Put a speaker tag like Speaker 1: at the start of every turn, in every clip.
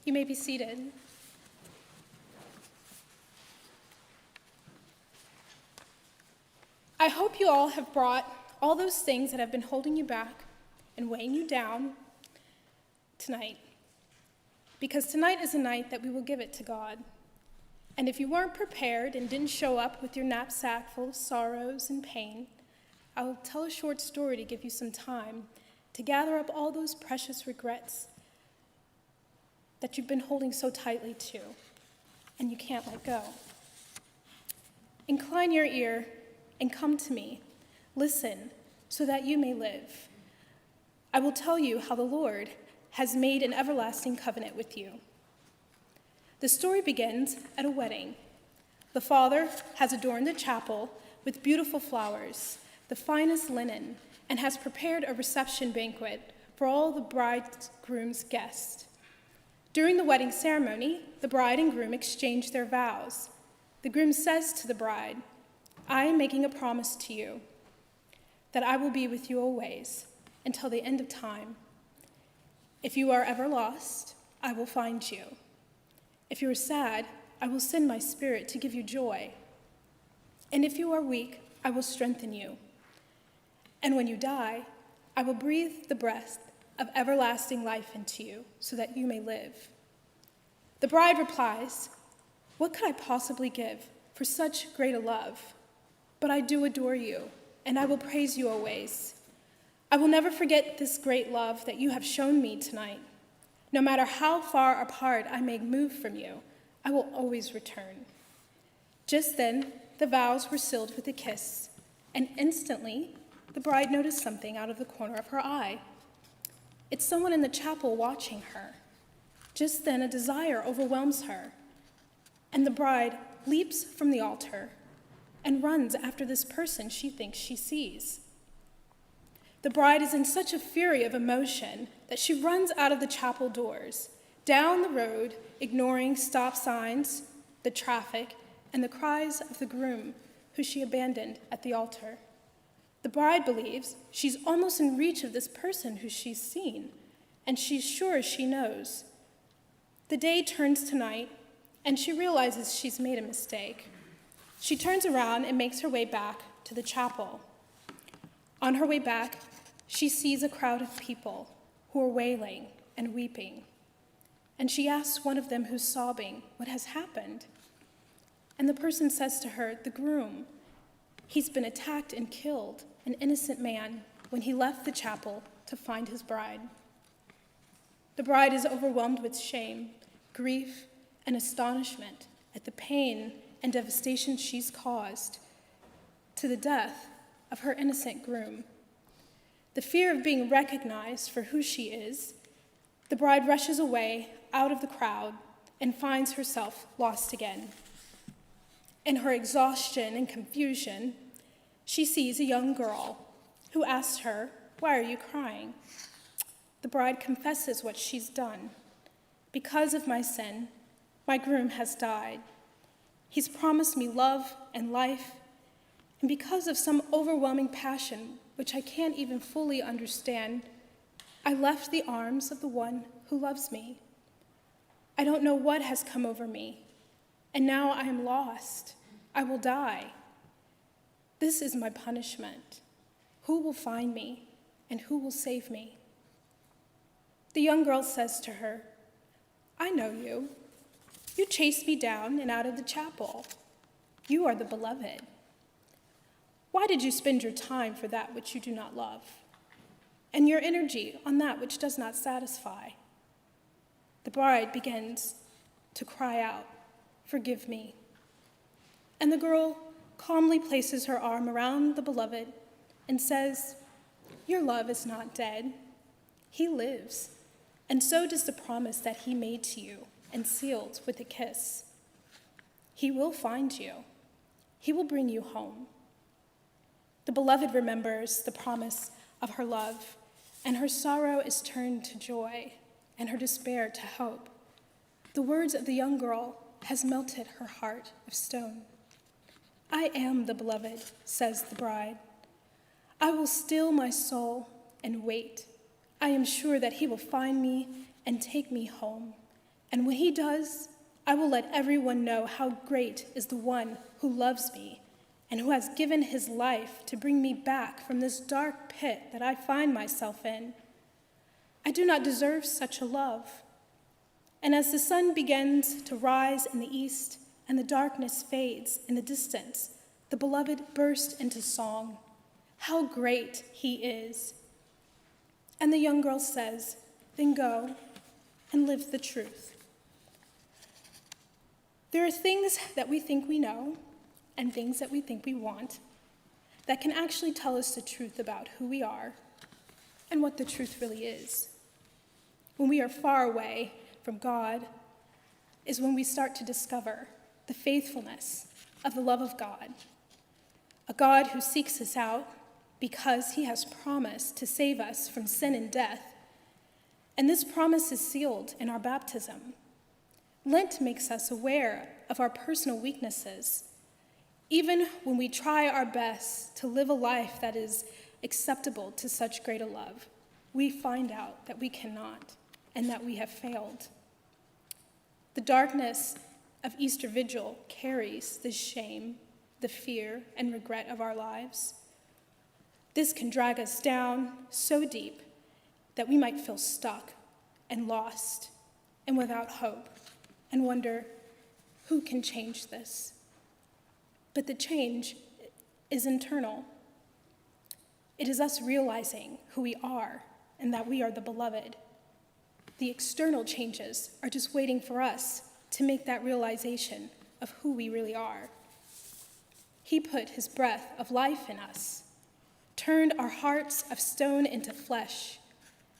Speaker 1: You may be seated. I hope you all have brought all those things that have been holding you back and weighing you down tonight, because tonight is a night that we will give it to God. And if you weren't prepared and didn't show up with your knapsack full of sorrows and pain, I'll tell a short story to give you some time to gather up all those precious regrets that you've been holding so tightly to, and you can't let go. Incline your ear and come to me. Listen, so that you may live. I will tell you how the Lord has made an everlasting covenant with you. The story begins at a wedding. The father has adorned the chapel with beautiful flowers, the finest linen, and has prepared a reception banquet for all the bridegroom's guests. During the wedding ceremony, the bride and groom exchange their vows. The groom says to the bride, "I am making a promise to you that I will be with you always until the end of time. If you are ever lost, I will find you. If you are sad, I will send my spirit to give you joy. And if you are weak, I will strengthen you. And when you die, I will breathe the breath of everlasting life into you so that you may live." The bride replies, "What could I possibly give for such great a love? But I do adore you, and I will praise you always. I will never forget this great love that you have shown me tonight. No matter how far apart I may move from you, I will always return." Just then, the vows were sealed with a kiss, and instantly, the bride noticed something out of the corner of her eye. It's someone in the chapel watching her. Just then, a desire overwhelms her, and the bride leaps from the altar and runs after this person she thinks she sees. The bride is in such a fury of emotion that she runs out of the chapel doors, down the road, ignoring stop signs, the traffic, and the cries of the groom, who she abandoned at the altar. The bride believes she's almost in reach of this person who she's seen, and she's sure she knows. The day turns to night, and she realizes she's made a mistake. She turns around and makes her way back to the chapel. On her way back, she sees a crowd of people who are wailing and weeping. And she asks one of them who's sobbing, "What has happened?" And the person says to her, "The groom, he's been attacked and killed, an innocent man, when he left the chapel to find his bride." The bride is overwhelmed with shame, grief, and astonishment at the pain and devastation she's caused to the death of her innocent groom. The fear of being recognized for who she is, the bride rushes away out of the crowd and finds herself lost again. In her exhaustion and confusion, she sees a young girl who asks her, "Why are you crying?" The bride confesses what she's done. "Because of my sin, my groom has died. He's promised me love and life, and because of some overwhelming passion, which I can't even fully understand, I left the arms of the one who loves me. I don't know what has come over me, and now I am lost. I will die. This is my punishment. Who will find me, and who will save me?" The young girl says to her, "I know you. You chased me down and out of the chapel. You are the beloved. Why did you spend your time for that which you do not love, and your energy on that which does not satisfy?" The bride begins to cry out, "Forgive me." And the girl calmly places her arm around the beloved and says, "Your love is not dead. He lives, and so does the promise that he made to you and sealed with a kiss. He will find you. He will bring you home." The beloved remembers the promise of her love, and her sorrow is turned to joy, and her despair to hope. The words of the young girl has melted her heart of stone. "I am the beloved," says the bride. "I will still my soul and wait. I am sure that he will find me and take me home. And when he does, I will let everyone know how great is the one who loves me and who has given his life to bring me back from this dark pit that I find myself in. I do not deserve such a love. And as the sun begins to rise in the east and the darkness fades in the distance, the beloved burst into song. How great he is. And the young girl says, then go and live the truth. There are things that we think we know and things that we think we want that can actually tell us the truth about who we are and what the truth really is. When we are far away from God is when we start to discover the faithfulness of the love of God, a God who seeks us out because he has promised to save us from sin and death. And this promise is sealed in our baptism. Lent makes us aware of our personal weaknesses. Even when we try our best to live a life that is acceptable to such great a love, we find out that we cannot and that we have failed. The darkness of Easter Vigil carries the shame, the fear, and regret of our lives. This can drag us down so deep that we might feel stuck and lost and without hope and wonder, who can change this? But the change is internal. It is us realizing who we are and that we are the beloved. The external changes are just waiting for us to make that realization of who we really are. He put his breath of life in us, turned our hearts of stone into flesh,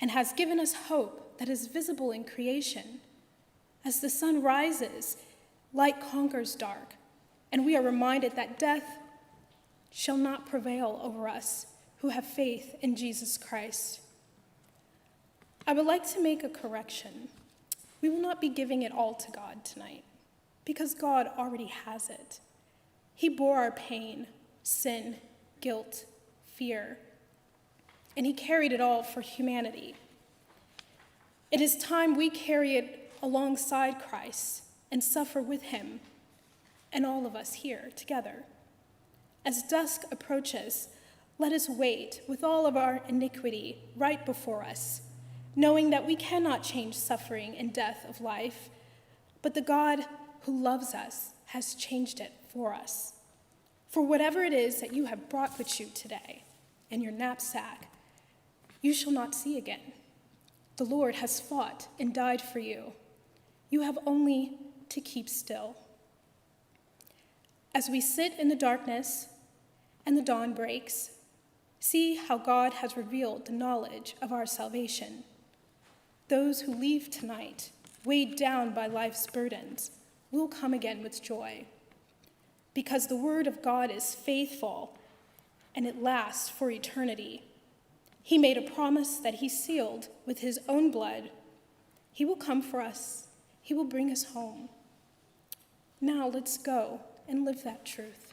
Speaker 1: and has given us hope that is visible in creation. As the sun rises, light conquers dark, and we are reminded that death shall not prevail over us who have faith in Jesus Christ. I would like to make a correction. We will not be giving it all to God tonight, because God already has it. He bore our pain, sin, guilt, fear, and he carried it all for humanity. It is time we carry it alongside Christ and suffer with him and all of us here together. As dusk approaches, let us wait with all of our iniquity right before us, knowing that we cannot change suffering and death of life, but the God who loves us has changed it for us. For whatever it is that you have brought with you today in your knapsack, you shall not see again. The Lord has fought and died for you. You have only to keep still. As we sit in the darkness and the dawn breaks, see how God has revealed the knowledge of our salvation. Those who leave tonight, weighed down by life's burdens, will come again with joy. Because the word of God is faithful and it lasts for eternity. He made a promise that he sealed with his own blood. He will come for us. He will bring us home. Now let's go and live that truth.